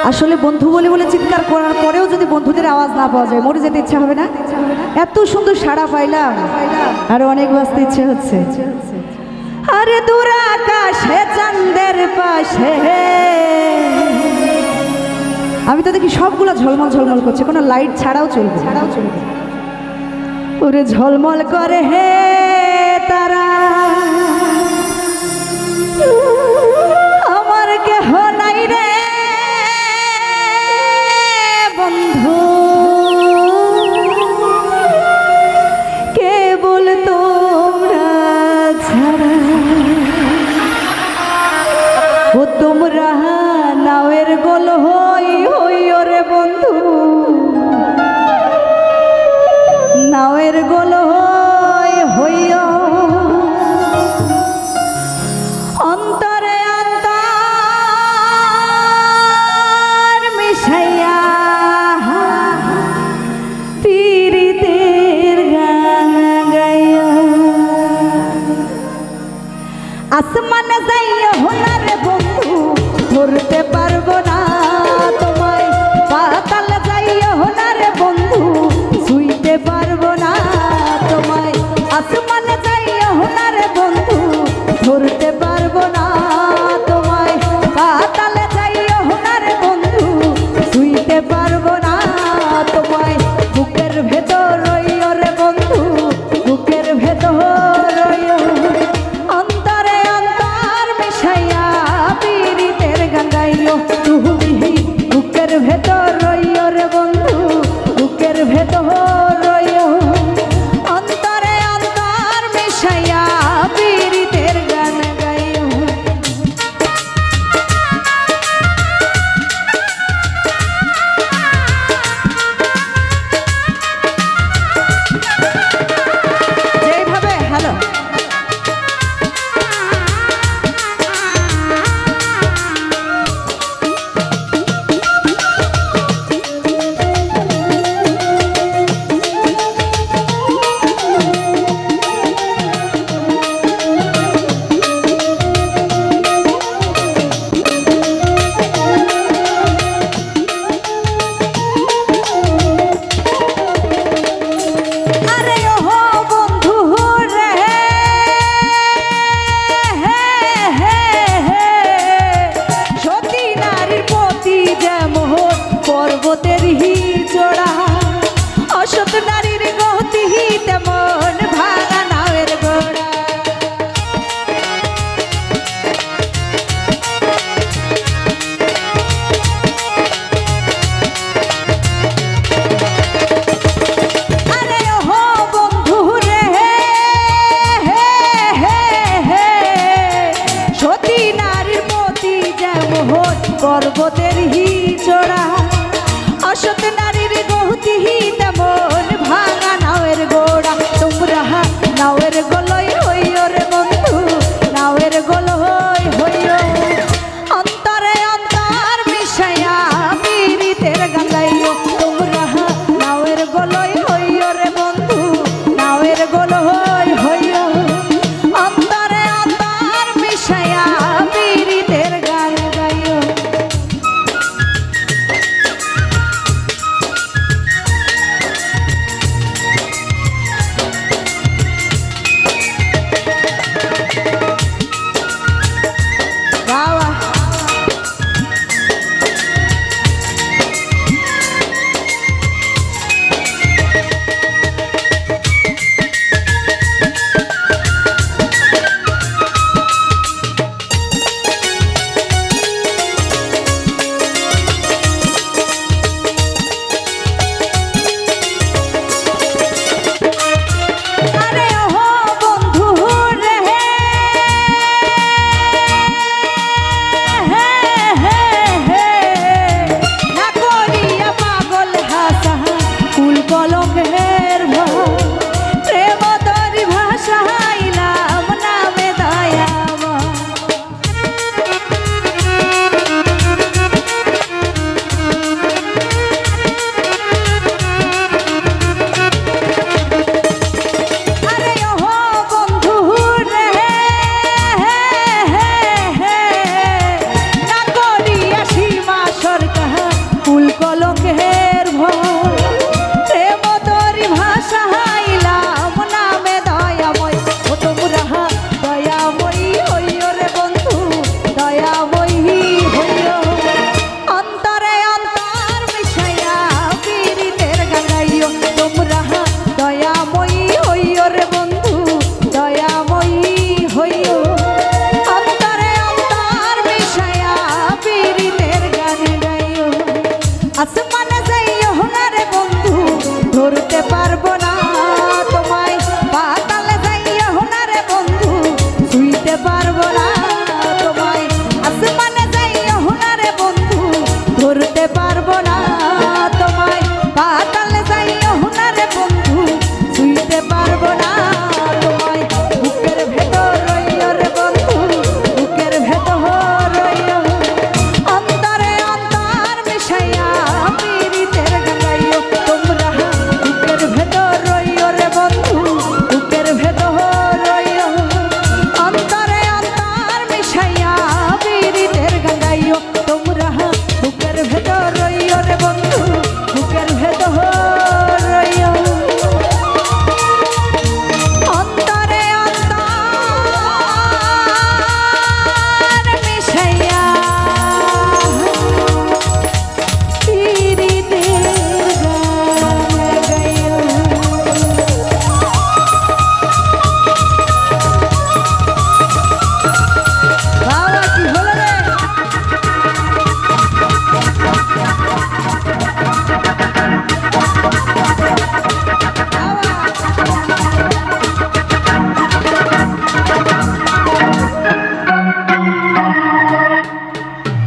আসলে বন্ধু বলে বলে চিৎকার করার পরেও যদি বন্ধুদের আওয়াজ না পাওয়া যায় মরে যেতে ইচ্ছা হবে না? এত সুন্দর সাড়া পাইলাম, আর অনেক বাঁচতে ইচ্ছে হচ্ছে। আরে দূর আকাশে চাঁদের পাশে আমি তো দেখি সবগুলো ঝলমল ঝলমল করছে, কোনো লাইট ছাড়াও চলবে। ওরে ঝলমল করে হে তারা, আমার কেহ নাই রে বন্ধু, কেবল তোমরা ছাড়া। ও তোমরা নাওয়ের গোল হই হই ওরে বন্ধু, নাওয়ের গোল হই হইও অন্তরে অন্তর মিশাইয়া পীড়িতের গান গাইয়া। আসমানে যাইও হোনার বন্ধু, ধরতে পারবো না তোমায়। পাতাল যাইও হোনার বন্ধু, ছুঁইতে পারবো না তোমায়। আসমানে যাইও হোনার বন্ধু, ধরতে পারবো না তোমায়। পাতাল যাইও হোনার বন্ধু, ছুঁইতে পারবো না তোমায়। বুকের ভেতর রইও রে বন্ধু, বুকের ভেতর রইও অন্তরে অন্তর মিশাইয়া পীড়িতের গান গাইও তুমি। বুকের ভেতর রইও রে বন্ধু, বুকের ভেতর রইও অন্তরে অন্তর মিশাইয়া পীড়িতের গান গাইও। যেইভাবে হ্যালো পর্বতের চোড়া, অসৎ নারীর গতি তেমন ভাঙা নাওয়ের গোড়া। আরে ওহো বন্ধু রে সতী নারীর পতি যেমন পর্বতের চোড়া, অসৎ নারীর গতি তেমন